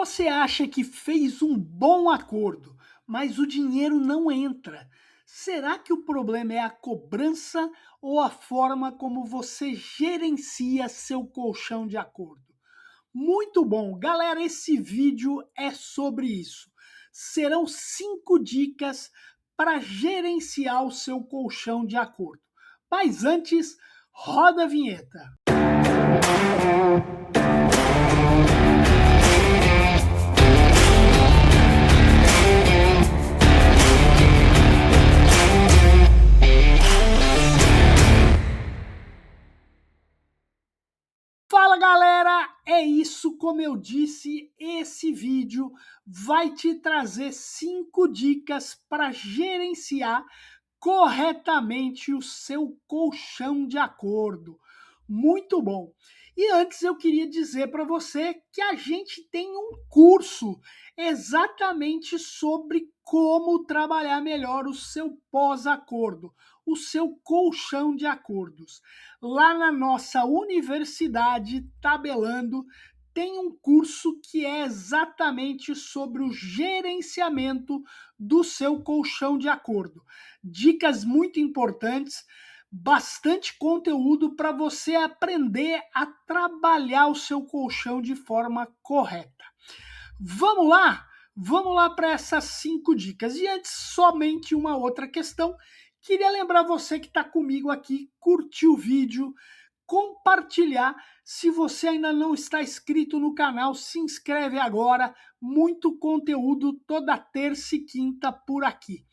você acha que fez um bom acordo, mas o dinheiro não entra? Será que o problema é a cobrança ou a forma como você gerencia seu colchão de acordo? Muito bom, galera. Esse vídeo é sobre isso. Serão 5 dicas para gerenciar o seu colchão de acordo. Mas antes, roda a vinheta. Fala galera, é isso, como eu disse, esse vídeo vai te trazer 5 dicas para gerenciar corretamente o seu colchão de acordo. Muito bom. E antes eu queria dizer para você que a gente tem um curso exatamente sobre como trabalhar melhor o seu pós-acordo, o seu colchão de acordos. Lá na nossa universidade Tabelando tem um curso que é exatamente sobre o gerenciamento do seu colchão de acordo. Dicas muito importantes, bastante conteúdo para você aprender a trabalhar o seu colchão de forma correta. Vamos lá? Vamos lá para essas 5 dicas. E antes, somente uma outra questão. Queria lembrar você que está comigo aqui, curtir o vídeo, compartilhar. Se você ainda não está inscrito no canal, se inscreve agora. Muito conteúdo toda terça e quinta por aqui.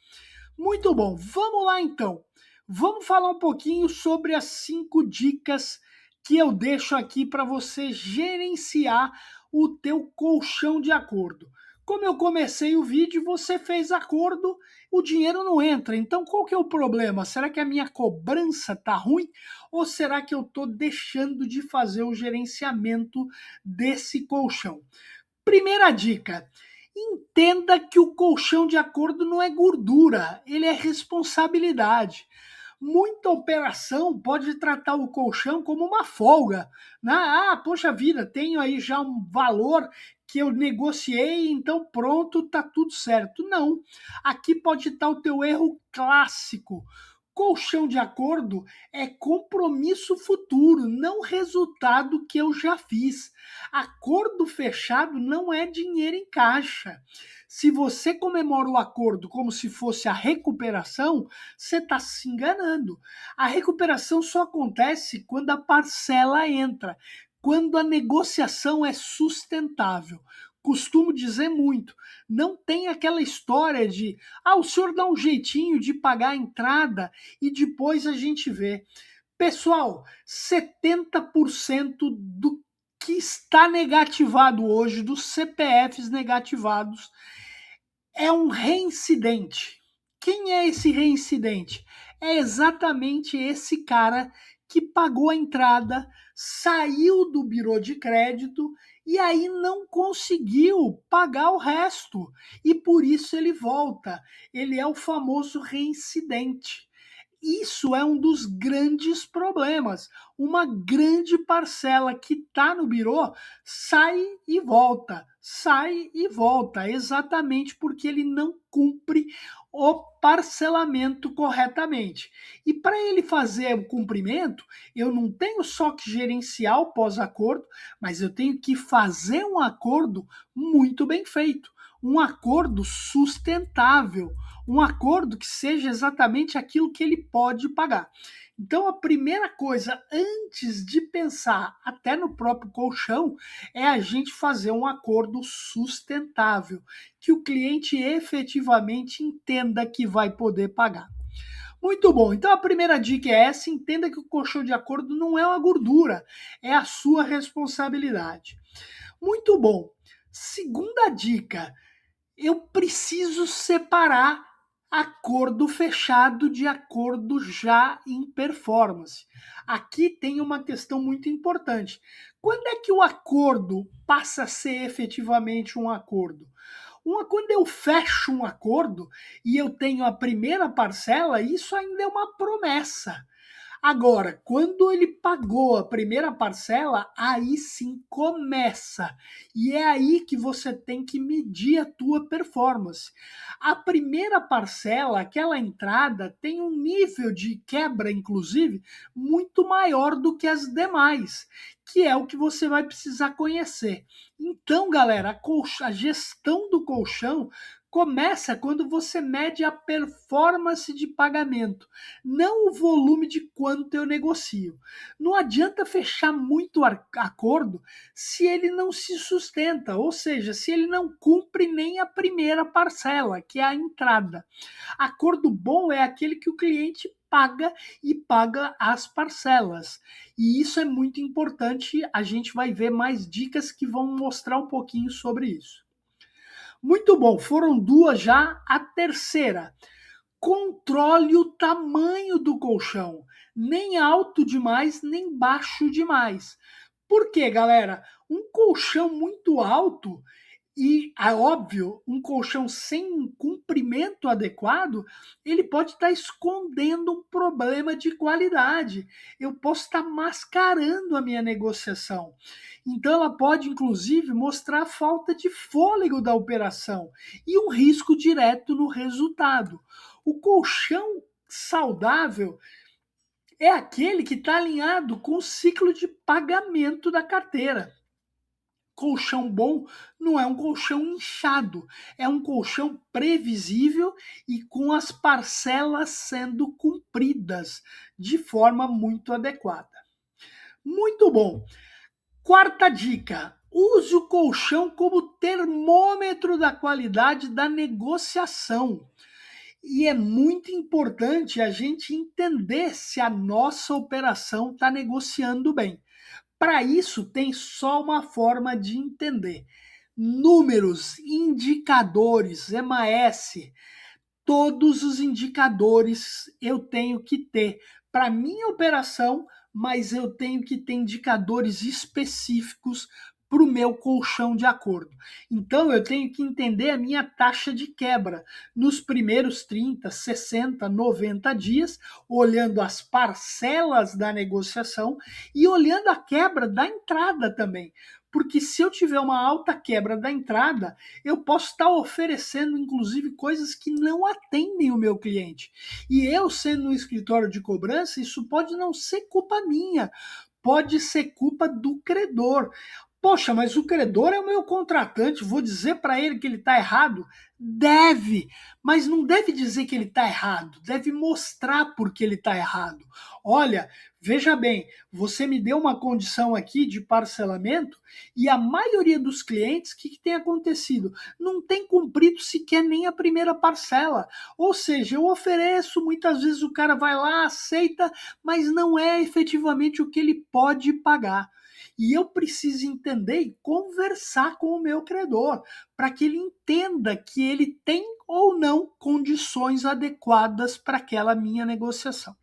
Muito bom, vamos lá então. Vamos falar um pouquinho sobre as 5 dicas que eu deixo aqui para você gerenciar o teu colchão de acordo. Como eu comecei o vídeo, você fez acordo, o dinheiro não entra. Então qual que é o problema? Será que a minha cobrança tá ruim? Ou será que eu estou deixando de fazer o gerenciamento desse colchão? Primeira dica: entenda que o colchão de acordo não é gordura, ele é responsabilidade. Muita operação pode tratar o colchão como uma folga, né? Ah, poxa vida, tenho aí já um valor que eu negociei, então pronto, tá tudo certo. Não, aqui pode estar o teu erro clássico. Colchão de acordo é compromisso futuro, não resultado que eu já fiz. Acordo fechado não é dinheiro em caixa. Se você comemora o acordo como se fosse a recuperação, você está se enganando. A recuperação só acontece quando a parcela entra, quando a negociação é sustentável. Costumo dizer muito, não tem aquela história de o senhor dá um jeitinho de pagar a entrada e depois a gente vê. Pessoal, 70% do que está negativado hoje, dos CPFs negativados, é um reincidente. Quem é esse reincidente? É exatamente esse cara que pagou a entrada, saiu do birô de crédito e aí não conseguiu pagar o resto. E por isso ele volta. Ele é o famoso reincidente. Isso é um dos grandes problemas. Uma grande parcela que está no birô sai e volta, exatamente porque ele não cumpre o parcelamento corretamente. E para ele fazer o cumprimento, eu não tenho só que gerenciar o pós-acordo, mas eu tenho que fazer um acordo muito bem feito, um acordo sustentável, um acordo que seja exatamente aquilo que ele pode pagar. Então, a primeira coisa, antes de pensar até no próprio colchão, é a gente fazer um acordo sustentável, que o cliente efetivamente entenda que vai poder pagar. Muito bom. Então, a primeira dica é essa: entenda que o colchão de acordo não é uma gordura, é a sua responsabilidade. Muito bom. Segunda dica: eu preciso separar acordo fechado de acordo já em performance. Aqui tem uma questão muito importante. Quando é que o acordo passa a ser efetivamente um acordo? Quando eu fecho um acordo e eu tenho a primeira parcela, isso ainda é uma promessa. Agora, quando ele pagou a primeira parcela, aí sim começa. E é aí que você tem que medir a tua performance. A primeira parcela, aquela entrada, tem um nível de quebra, inclusive, muito maior do que as demais, que é o que você vai precisar conhecer. Então, galera, a gestão do colchão começa quando você mede a performance de pagamento, não o volume de quanto eu negocio. Não adianta fechar muito acordo se ele não se sustenta, ou seja, se ele não cumpre nem a primeira parcela, que é a entrada. Acordo bom é aquele que o cliente paga e paga as parcelas. E isso é muito importante, a gente vai ver mais dicas que vão mostrar um pouquinho sobre isso. Muito bom, foram duas já. A terceira, controle o tamanho do colchão, nem alto demais, nem baixo demais. Por quê, galera? Um colchão muito alto e, é óbvio, um colchão sem um comprimento adequado, ele pode estar escondendo um problema de qualidade. Eu posso estar mascarando a minha negociação. Então, ela pode, inclusive, mostrar a falta de fôlego da operação e um risco direto no resultado. O colchão saudável é aquele que está alinhado com o ciclo de pagamento da carteira. Colchão bom não é um colchão inchado, é um colchão previsível e com as parcelas sendo cumpridas de forma muito adequada. Muito bom. Quarta dica: use o colchão como termômetro da qualidade da negociação. E é muito importante a gente entender se a nossa operação está negociando bem. Para isso, tem só uma forma de entender: números, indicadores, EMAS, todos os indicadores eu tenho que ter para minha operação, mas eu tenho que ter indicadores específicos para o meu colchão de acordo. Então eu tenho que entender a minha taxa de quebra nos primeiros 30, 60, 90 dias, olhando as parcelas da negociação e olhando a quebra da entrada também. Porque se eu tiver uma alta quebra da entrada, eu posso estar oferecendo, inclusive, coisas que não atendem o meu cliente. E eu, sendo um escritório de cobrança, isso pode não ser culpa minha, pode ser culpa do credor. Poxa, mas o credor é o meu contratante, vou dizer para ele que ele está errado? Deve, mas não deve dizer que ele está errado, deve mostrar por que ele está errado. Olha, veja bem, você me deu uma condição aqui de parcelamento e a maioria dos clientes, o que tem acontecido? Não tem cumprido sequer nem a primeira parcela. Ou seja, eu ofereço, muitas vezes o cara vai lá, aceita, mas não é efetivamente o que ele pode pagar. E eu preciso entender e conversar com o meu credor, para que ele entenda que ele tem ou não condições adequadas para aquela minha negociação.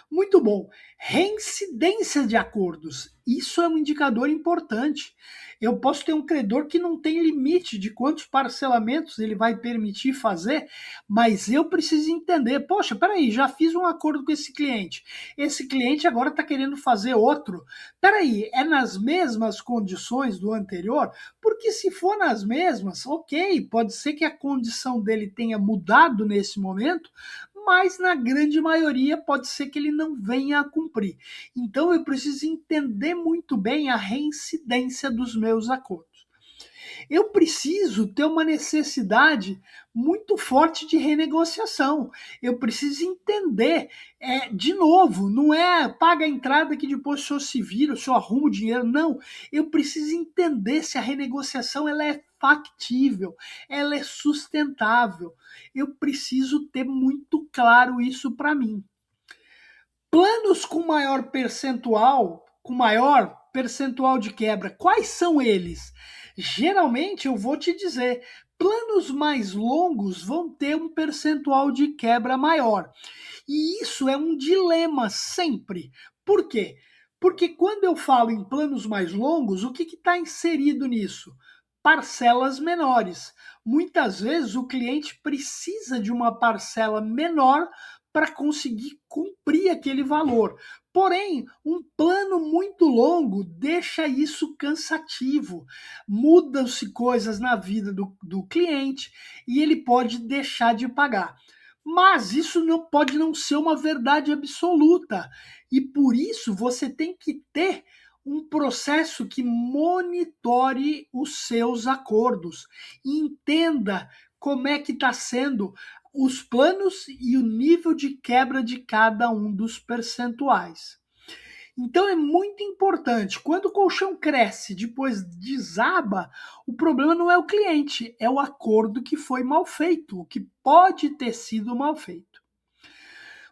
Muito bom. Reincidência de acordos. Isso é um indicador importante. Eu posso ter um credor que não tem limite de quantos parcelamentos ele vai permitir fazer, mas eu preciso entender. Poxa, peraí, já fiz um acordo com esse cliente. Esse cliente agora está querendo fazer outro. Peraí, é nas mesmas condições do anterior? Porque se for nas mesmas, ok, pode ser que a condição dele tenha mudado nesse momento, mas na grande maioria pode ser que ele não venha a cumprir. Então eu preciso entender muito bem a reincidência dos meus acordos. Eu preciso ter uma necessidade muito forte de renegociação. Eu preciso entender, de novo, não é paga a entrada que depois o senhor se vira, o senhor arruma o dinheiro, não. Eu preciso entender se a renegociação ela é factível, ela é sustentável. Eu preciso ter muito claro isso para mim. Planos com maior percentual de quebra, quais são eles? Geralmente eu vou te dizer, planos mais longos vão ter um percentual de quebra maior. E isso é um dilema sempre. Por quê? Porque quando eu falo em planos mais longos, o que está inserido nisso? Parcelas menores. Muitas vezes o cliente precisa de uma parcela menor para conseguir cumprir aquele valor. Porém, um plano muito longo deixa isso cansativo. Mudam-se coisas na vida do cliente e ele pode deixar de pagar. Mas isso não pode não ser uma verdade absoluta. E por isso você tem que ter um processo que monitore os seus acordos. E entenda como é que está sendo os planos e o nível de quebra de cada um dos percentuais. Então é muito importante. Quando o colchão cresce, depois desaba, o problema não é o cliente, é o acordo que foi mal feito, o que pode ter sido mal feito.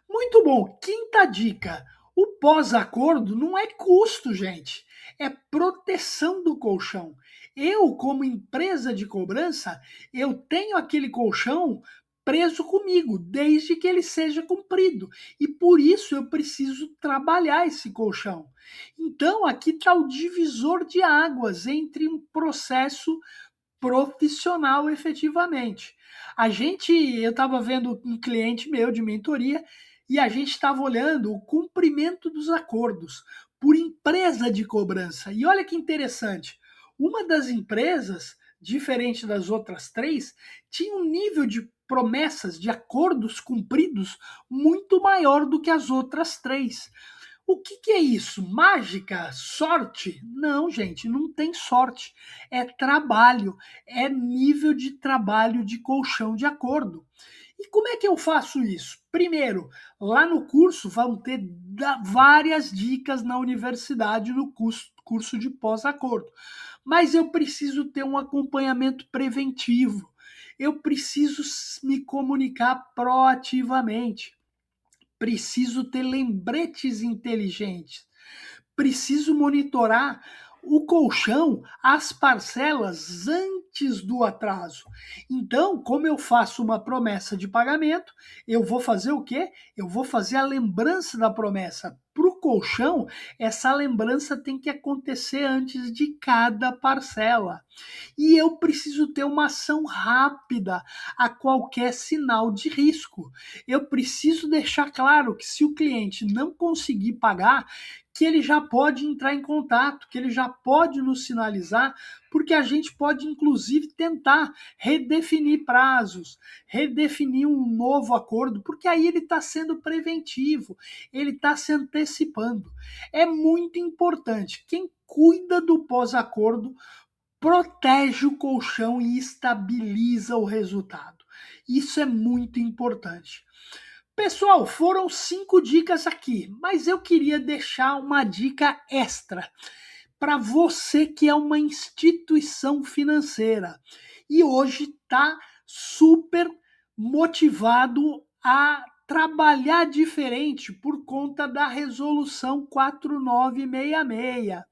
Muito bom. Quinta dica. O pós-acordo não é custo, gente. É proteção do colchão. Eu, como empresa de cobrança, eu tenho aquele colchão preso comigo, desde que ele seja cumprido. E por isso eu preciso trabalhar esse colchão. Então, aqui está o divisor de águas entre um processo profissional efetivamente. Eu estava vendo um cliente meu de mentoria e a gente estava olhando o cumprimento dos acordos por empresa de cobrança. E olha que interessante, uma das empresas, diferente das outras três, tinha um nível de promessas, de acordos cumpridos muito maior do que as outras três. O que é isso? Mágica? Sorte? Não, gente, não tem sorte. É trabalho, é nível de trabalho de colchão de acordo. E como é que eu faço isso? Primeiro, lá no curso vão ter várias dicas na universidade no curso de pós-acordo. Mas eu preciso ter um acompanhamento preventivo. Eu preciso me comunicar proativamente. Preciso ter lembretes inteligentes. Preciso monitorar o colchão, as parcelas antes do atraso. Então, como eu faço uma promessa de pagamento, eu vou fazer o quê? Eu vou fazer a lembrança da promessa. Para o colchão, essa lembrança tem que acontecer antes de cada parcela. E eu preciso ter uma ação rápida a qualquer sinal de risco. Eu preciso deixar claro que se o cliente não conseguir pagar, que ele já pode entrar em contato, que ele já pode nos sinalizar, porque a gente pode inclusive tentar redefinir prazos, redefinir um novo acordo, porque aí ele está sendo preventivo, ele está se antecipando. É muito importante. Quem cuida do pós-acordo protege o colchão e estabiliza o resultado. Isso é muito importante. Pessoal, foram 5 dicas aqui, mas eu queria deixar uma dica extra para você que é uma instituição financeira e hoje está super motivado a trabalhar diferente por conta da resolução 4966.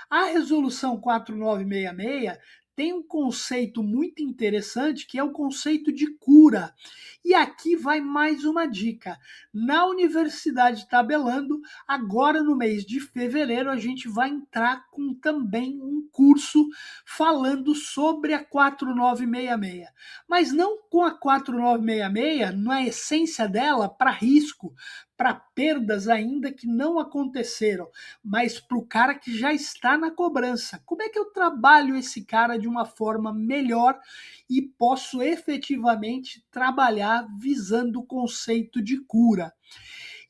A resolução 4966 tem um conceito muito interessante que é o conceito de cura. E aqui vai mais uma dica. Na Universidade Tabelando, agora no mês de fevereiro, a gente vai entrar com também um curso falando sobre a 4966. Mas não com a 4966, na essência dela, para risco, para perdas ainda que não aconteceram, mas para o cara que já está na cobrança. Como é que eu trabalho esse cara de uma forma melhor e posso efetivamente trabalhar visando o conceito de cura?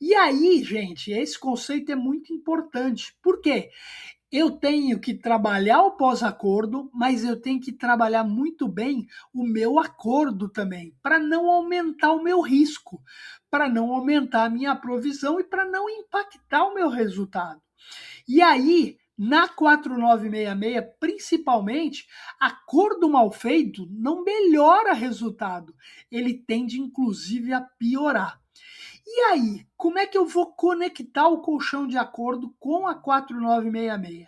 E aí, gente, esse conceito é muito importante. Por quê? Eu tenho que trabalhar o pós-acordo, mas eu tenho que trabalhar muito bem o meu acordo também, para não aumentar o meu risco, para não aumentar a minha provisão e para não impactar o meu resultado. E aí, na 4966, principalmente, acordo mal feito não melhora resultado, ele tende inclusive a piorar. E aí, como é que eu vou conectar o colchão de acordo com a 4966?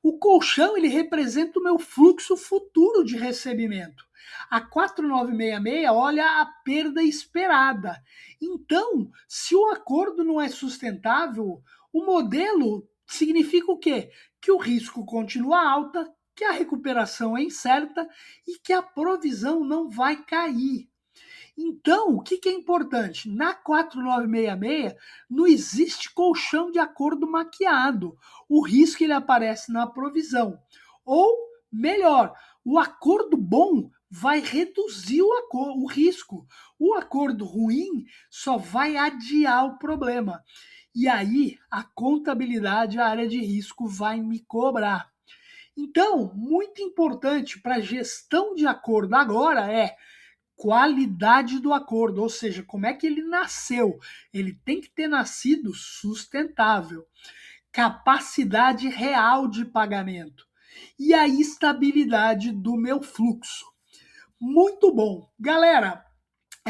O colchão ele representa o meu fluxo futuro de recebimento. A 4966 olha a perda esperada. Então, se o acordo não é sustentável, o modelo significa o quê? Que o risco continua alta, que a recuperação é incerta e que a provisão não vai cair. Então, o que é importante? Na 4966 não existe colchão de acordo maquiado. O risco ele aparece na provisão. Ou, melhor, o acordo bom vai reduzir o risco. O acordo ruim só vai adiar o problema. E aí, a contabilidade, a área de risco, vai me cobrar. Então, muito importante para a gestão de acordo agora é qualidade do acordo, ou seja, como é que ele nasceu. Ele tem que ter nascido sustentável, capacidade real de pagamento e a estabilidade do meu fluxo. Muito bom. Galera,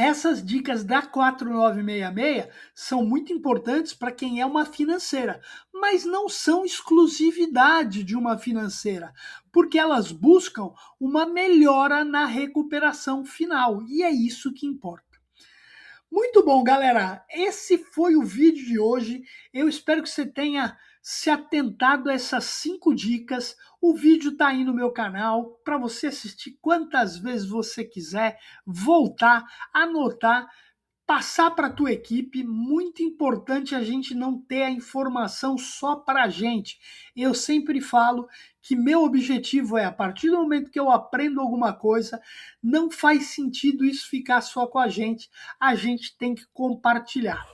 essas dicas da 4966 são muito importantes para quem é uma financeira, mas não são exclusividade de uma financeira, porque elas buscam uma melhora na recuperação final, e é isso que importa. Muito bom, galera. Esse foi o vídeo de hoje. Eu espero que você tenha se atentado a essas 5 dicas. O vídeo está aí no meu canal para você assistir quantas vezes você quiser, voltar, anotar, passar para a tua equipe. Muito importante a gente não ter a informação só para a gente. Eu sempre falo que meu objetivo é, a partir do momento que eu aprendo alguma coisa, não faz sentido isso ficar só com a gente tem que compartilhar.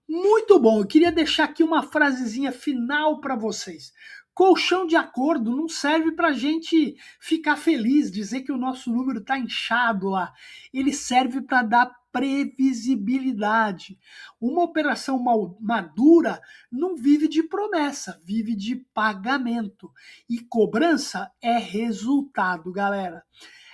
Muito bom, eu queria deixar aqui uma frasezinha final para vocês. Colchão de acordo não serve para a gente ficar feliz, dizer que o nosso número está inchado lá. Ele serve para dar previsibilidade. Uma operação madura não vive de promessa, vive de pagamento. E cobrança é resultado, galera.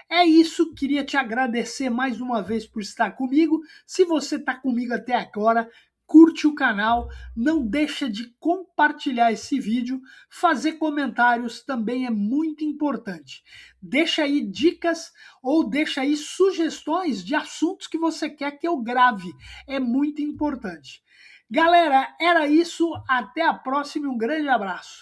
É isso, queria te agradecer mais uma vez por estar comigo. Se você está comigo até agora, curte o canal, não deixa de compartilhar esse vídeo, fazer comentários também é muito importante. Deixa aí dicas ou deixa aí sugestões de assuntos que você quer que eu grave, é muito importante. Galera, era isso, até a próxima e um grande abraço.